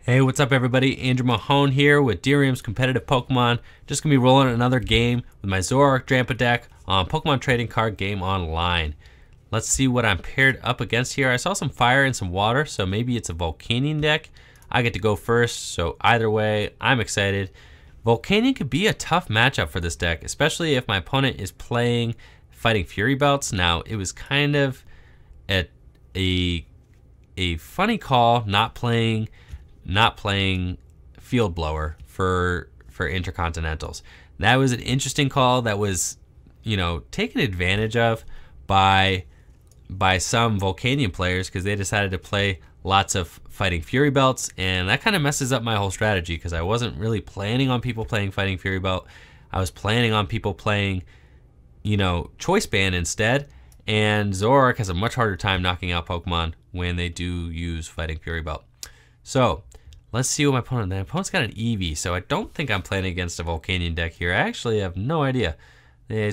Hey, what's up everybody? Andrew Mahone here with Dram's Competitive Pokemon. Just gonna be rolling another game with my Zoroark Drampa deck on Pokemon Trading Card Game Online. Let's see what I'm paired up against here. I saw some fire and some water, so maybe it's a Volcanion deck. I get to go first, so either way, I'm excited. Volcanion could be a tough matchup for this deck, especially if my opponent is playing Fighting Fury Belts. Now, it was kind of a funny call not playing Field Blower for Intercontinentals. That was an interesting call that was, taken advantage of by some Volcanion players because they decided to play lots of Fighting Fury Belts, and that kind of messes up my whole strategy because I wasn't really planning on people playing Fighting Fury Belt. I was planning on people playing, Choice Band instead, and Zoroark has a much harder time knocking out Pokemon when they do use Fighting Fury Belt. So let's see what my opponent. My opponent's got an Eevee, so I don't think I'm playing against a Volcanion deck here. I actually have no idea. I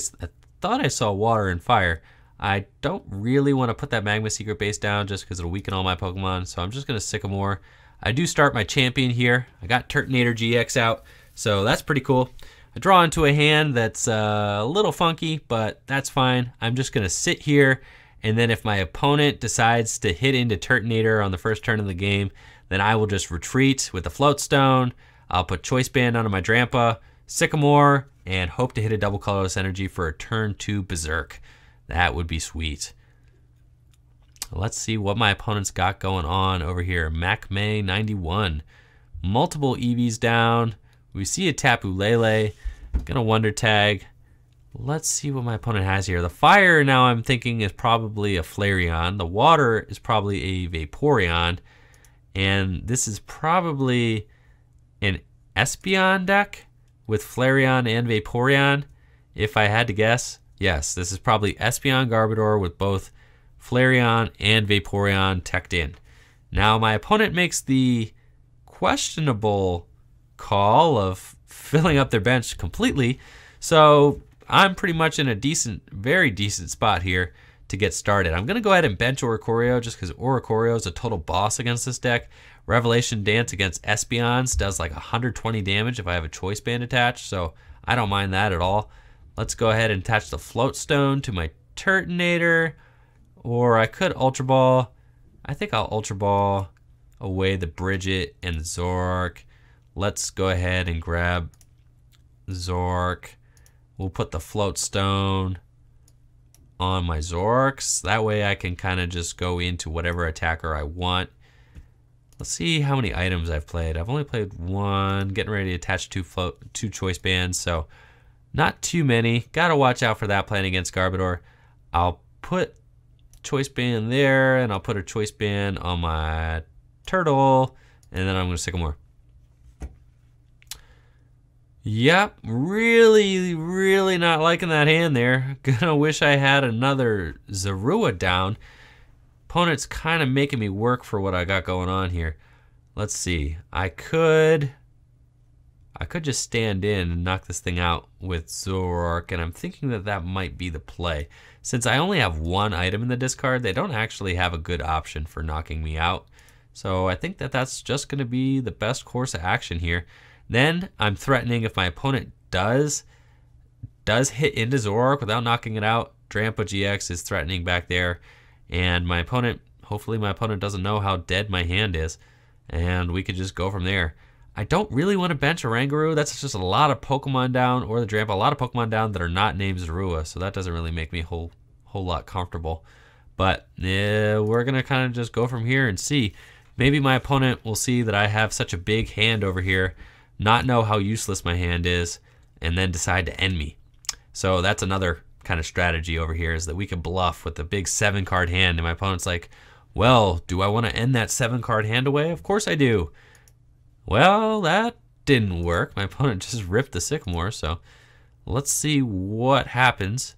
thought I saw water and fire. I don't really want to put that Magma Secret base down just because it'll weaken all my Pokemon, so I'm just going to Sycamore. I do start my champion here. I got Turtonator GX out, so that's pretty cool. I draw into a hand that's a little funky, but that's fine. I'm just going to sit here, and then if my opponent decides to hit into Turtonator on the first turn of the game, then I will just retreat with the Float Stone. I'll put Choice Band onto my Drampa, Sycamore, and hope to hit a double colorless energy for a turn 2 Berserk. That would be sweet. Let's see what my opponent's got going on over here. MacMay 91. Multiple EVs down. We see a Tapu Lele. Gonna Wonder Tag. Let's see what my opponent has here. The fire now I'm thinking is probably a Flareon. The water is probably a Vaporeon. And this is probably an Espeon deck with Flareon and Vaporeon, if I had to guess. Yes, this is probably Espeon Garbodor with both Flareon and Vaporeon teched in. Now my opponent makes the questionable call of filling up their bench completely, so I'm pretty much in a very decent spot here to get started. I'm going to go ahead and bench Oricorio just because Oricorio is a total boss against this deck. Revelation Dance against Espeons does like 120 damage if I have a Choice Band attached, so I don't mind that at all. Let's go ahead and attach the Float Stone to my Turtonator, or I could Ultra Ball. I think I'll Ultra Ball away the Bridget and the Zoroark. Let's go ahead and grab Zoroark. We'll put the Float Stone on my Zoroarks. That way I can kind of just go into whatever attacker I want. Let's see how many items I've played. I've only played one, getting ready to attach two Choice Bands, so not too many. Gotta watch out for that playing against Garbodor. I'll put Choice Band there, and I'll put a Choice Band on my Turtle, and then I'm gonna Sycamore. Yep, really not liking that hand there. Gonna wish I had another Zorua down. Opponent's kind of making me work for what I got going on here. Let's see. I could just stand in and knock this thing out with Zoroark, and I'm thinking that might be the play. Since I only have one item in the discard, they don't actually have a good option for knocking me out. So I think that's just going to be the best course of action here. Then I'm threatening if my opponent does hit into Zoroark without knocking it out. Drampa GX is threatening back there, and my opponent, hopefully my opponent doesn't know how dead my hand is, and we could just go from there. I don't really want to bench Oranguru. That's just a lot of Pokemon down, or the Drampa, a lot of Pokemon down that are not named Zorua, so that doesn't really make me a whole lot comfortable. But we're going to kind of just go from here and see. Maybe my opponent will see that I have such a big hand over here, not know how useless my hand is, and then decide to end me. So that's another kind of strategy over here, is that we can bluff with the big 7-card hand, and my opponent's like, well, do I want to end that 7-card hand away? Of course I do. Well, that didn't work. My opponent just ripped the Sycamore, so let's see what happens.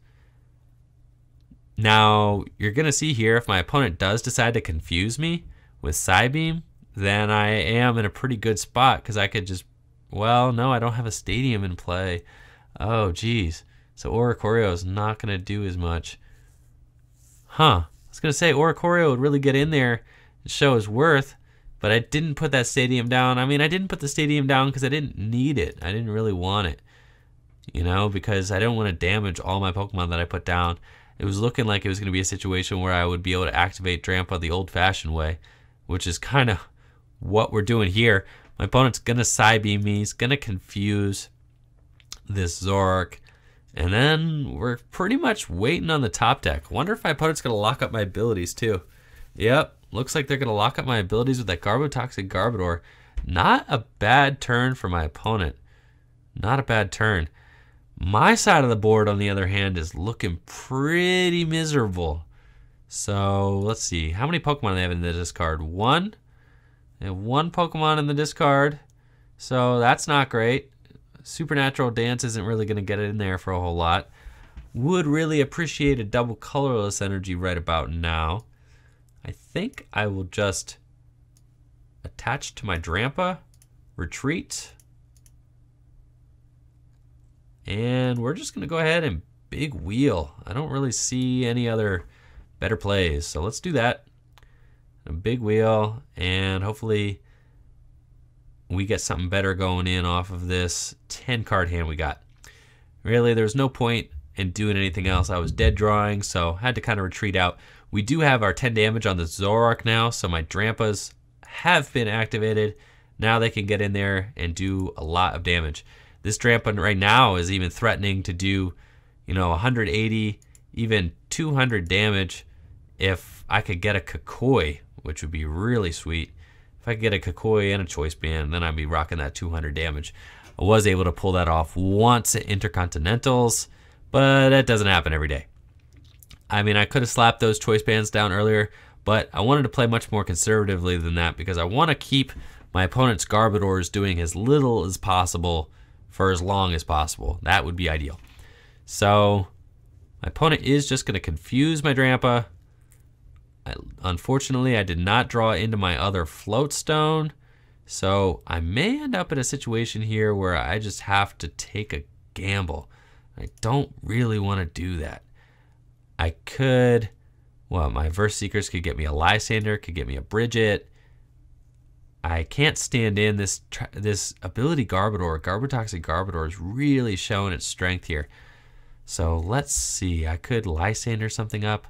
Now, you're going to see here, if my opponent does decide to confuse me with Psybeam, then I am in a pretty good spot, because I could just, well, no, I don't have a Stadium in play. Oh, geez. So Oricorio is not going to do as much. Huh. I was going to say Oricorio would really get in there and show his worth, but I didn't put that stadium down. I mean, I didn't put the stadium down because I didn't need it. I didn't really want it, you know, because I don't want to damage all my Pokemon that I put down. It was looking like it was going to be a situation where I would be able to activate Drampa the old-fashioned way, which is kind of what we're doing here. My opponent's going to Psybeam me. He's going to confuse this Zoroark. And then we're pretty much waiting on the top deck. Wonder if my opponent's going to lock up my abilities too. Yep, looks like they're going to lock up my abilities with that Garbotoxic Garbodor. Not a bad turn for my opponent. Not a bad turn. My side of the board, on the other hand, is looking pretty miserable. So let's see. How many Pokemon do they have in the discard? One. They have one Pokemon in the discard. So that's not great. Supernatural Dance isn't really going to get it in there for a whole lot. Would really appreciate a double colorless energy right about now. I think I will just attach to my Drampa, retreat, and we're just going to go ahead and big wheel. I don't really see any other better plays, so let's do that. A big wheel, and hopefully we get something better going in off of this 10 card hand we got. Really, there's no point in doing anything else. I was dead drawing, so had to kind of retreat out. We do have our 10 damage on the Zoroark now, so my Drampas have been activated. Now they can get in there and do a lot of damage. This Drampa right now is even threatening to do, you know, 180, even 200 damage if I could get a Kakoi, which would be really sweet. If I could get a Kakoi and a Choice Band, then I'd be rocking that 200 damage. I was able to pull that off once at Intercontinentals, but that doesn't happen every day. I mean, I could have slapped those Choice Bands down earlier, but I wanted to play much more conservatively than that because I want to keep my opponent's Garbodors doing as little as possible for as long as possible. That would be ideal. So my opponent is just going to confuse my Drampa. Unfortunately, I did not draw into my other Float Stone, so I may end up in a situation here where I just have to take a gamble. I don't really want to do that. I could, well, my Verse Seekers could get me a Lysander, could get me a Bridget. I can't stand in this ability Garbodor. Garbotoxic Garbodor is really showing its strength here. So let's see. I could Lysander something up.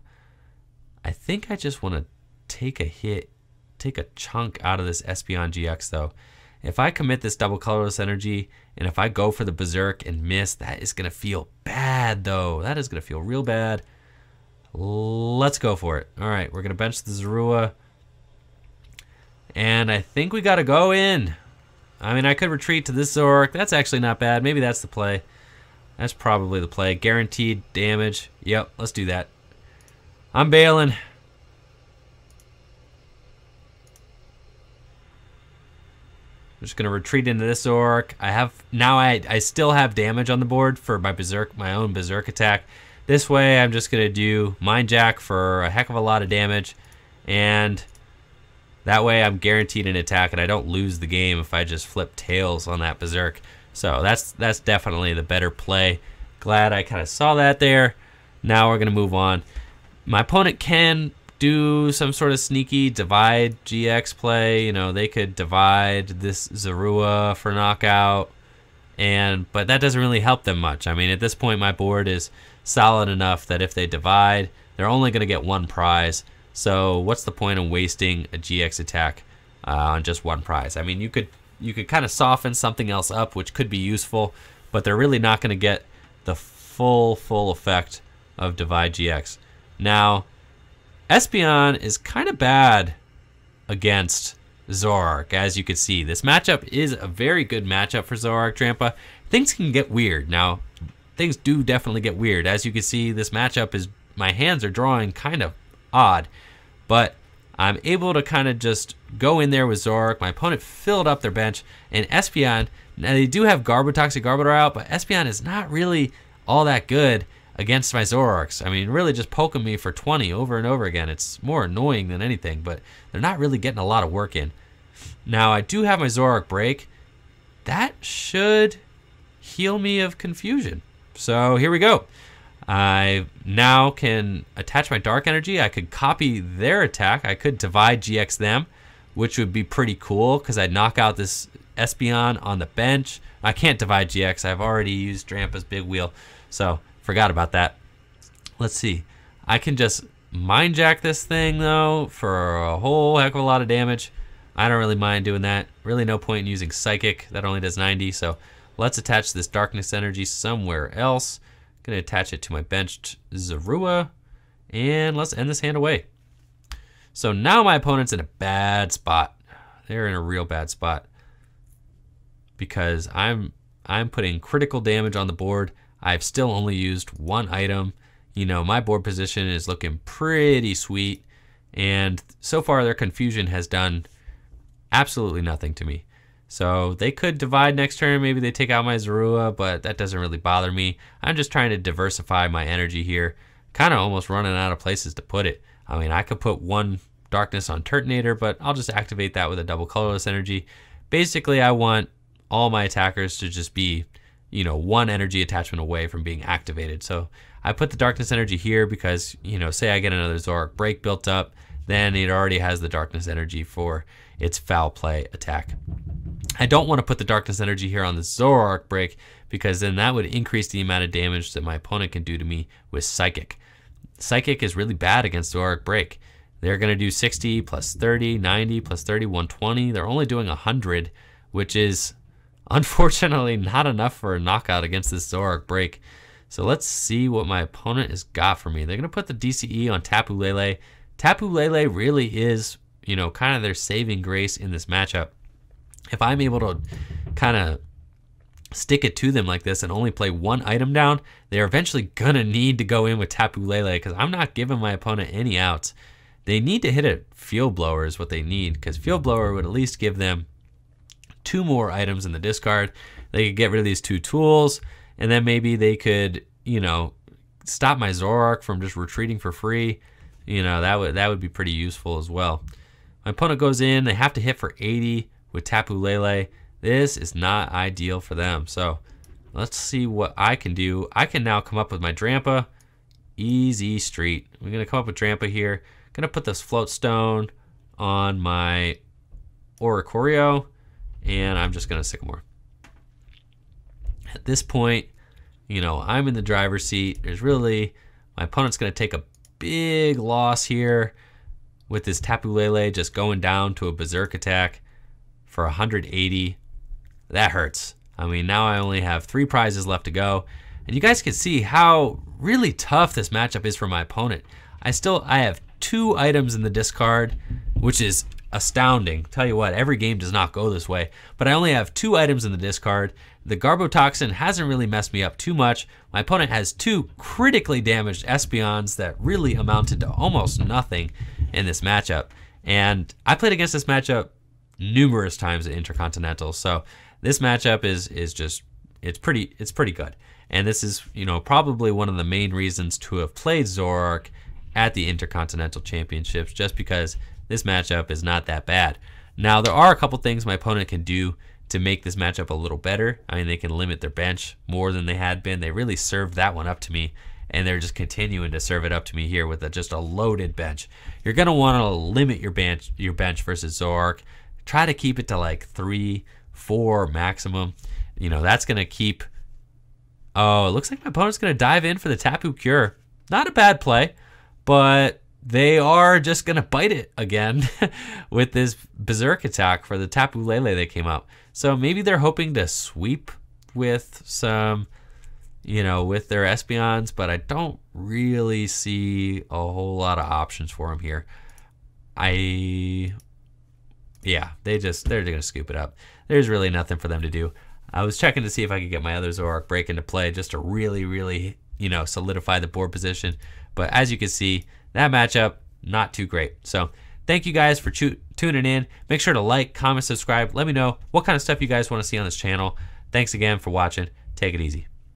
I think I just want to take a hit, take a chunk out of this Espeon GX though. If I commit this double colorless energy, and if I go for the Berserk and miss, that is going to feel bad though. That is going to feel real bad. Let's go for it. All right, we're going to bench the Zorua. And I think we got to go in. I mean, I could retreat to this Zoroark. That's actually not bad. Maybe that's the play. That's probably the play. Guaranteed damage. Yep, let's do that. I'm bailing. I'm just gonna retreat into this Zoroark. I still have damage on the board for my Berserk, my own Berserk attack. This way, I'm just gonna do Mind Jack for a heck of a lot of damage, and that way I'm guaranteed an attack, and I don't lose the game if I just flip tails on that Berserk. So that's definitely the better play. Glad I kind of saw that there. Now we're gonna move on. My opponent can do some sort of sneaky divide GX play. You know, they could divide this Zorua for knockout, but that doesn't really help them much. I mean, at this point, my board is solid enough that if they divide, they're only going to get one prize. So what's the point of wasting a GX attack on just one prize? I mean, you could kind of soften something else up, which could be useful, but they're really not going to get the full effect of divide GX. Now, Espeon is kind of bad against Zoroark, as you can see. This matchup is a very good matchup for Zoroark Drampa. Things can get weird. Now, things do definitely get weird. As you can see, this matchup is, my hands are drawing kind of odd, but I'm able to kind of just go in there with Zoroark. My opponent filled up their bench, and Espeon, now they do have Garbotoxic Garbodor out, but Espeon is not really all that good against my Zoroarks. I mean, really just poking me for 20 over and over again. It's more annoying than anything, but they're not really getting a lot of work in. Now, I do have my Zoroark break. That should heal me of confusion. So here we go. I now can attach my Dark Energy. I could copy their attack. I could divide GX them, which would be pretty cool because I'd knock out this Espeon on the bench. I can't divide GX. I've already used Drampa's big wheel, so forgot about that. Let's see. I can just Mind Jack this thing, though, for a whole heck of a lot of damage. I don't really mind doing that. Really no point in using Psychic. That only does 90, so let's attach this Darkness Energy somewhere else. Going to attach it to my benched Zorua, and let's end this hand away. So now my opponent's in a bad spot. They're in a real bad spot because I'm putting critical damage on the board. I've still only used one item. You know, my board position is looking pretty sweet, and so far their confusion has done absolutely nothing to me. So they could divide next turn. Maybe they take out my Zorua, but that doesn't really bother me. I'm just trying to diversify my energy here. Kind of almost running out of places to put it. I mean, I could put one Darkness on Turtonator, but I'll just activate that with a double colorless energy. Basically, I want all my attackers to just be, you know, one energy attachment away from being activated. So I put the Darkness Energy here because, you know, say I get another Zoroark Break built up, then it already has the Darkness Energy for its foul play attack. I don't want to put the Darkness Energy here on the Zoroark Break because then that would increase the amount of damage that my opponent can do to me with Psychic. Psychic is really bad against Zoroark Break. They're going to do 60 plus 30, 90 plus 30, 120. They're only doing 100, which is unfortunately not enough for a knockout against this Zoroark Break. So let's see what my opponent has got for me. They're going to put the DCE on Tapu Lele. Tapu Lele really is, you know, kind of their saving grace in this matchup. If I'm able to kind of stick it to them like this and only play one item down, they're eventually going to need to go in with Tapu Lele because I'm not giving my opponent any outs. They need to hit a Field Blower is what they need, because Field Blower would at least give them 2 more items in the discard. They could get rid of these 2 tools, and then maybe they could, you know, stop my Zoroark from just retreating for free. You know, that would be pretty useful as well. My opponent goes in. They have to hit for 80 with Tapu Lele. This is not ideal for them. So let's see what I can do. I can now come up with my Drampa. Easy street. We're going to come up with Drampa here. Going to put this Float Stone on my Oricorio, and I'm just going to Sycamore. At this point, you know, I'm in the driver's seat. There's really, my opponent's going to take a big loss here with this Tapu Lele just going down to a Berserk attack for 180. That hurts. I mean, now I only have 3 prizes left to go, and you guys can see how really tough this matchup is for my opponent. I have 2 items in the discard, which is astounding. Tell you what, every game does not go this way, but I only have 2 items in the discard. The Garbotoxin hasn't really messed me up too much. My opponent has 2 critically damaged Espeons that really amounted to almost nothing in this matchup. And I played against this matchup numerous times at Intercontinental, so this matchup is just it's pretty good. And this is, you know, probably one of the main reasons to have played Zoroark at the Intercontinental Championships, just because this matchup is not that bad. Now, there are a couple things my opponent can do to make this matchup a little better. I mean, they can limit their bench more than they had been. They really served that one up to me, and they're just continuing to serve it up to me here with just a loaded bench. You're going to want to limit your bench versus Zoroark. Try to keep it to like 3, 4 maximum. You know, that's going to keep... Oh, it looks like my opponent's going to dive in for the Tapu Cure. Not a bad play, but they are just going to bite it again with this Berserk attack for the Tapu Lele they came out. So maybe they're hoping to sweep with some, you know, with their Espeons, but I don't really see a whole lot of options for them here. Yeah, they're going to scoop it up. There's really nothing for them to do. I was checking to see if I could get my other Zoroark Break into play just to really, you know, solidify the board position. But as you can see, that matchup, not too great. So thank you guys for tuning in. Make sure to like, comment, subscribe. Let me know what kind of stuff you guys want to see on this channel. Thanks again for watching. Take it easy.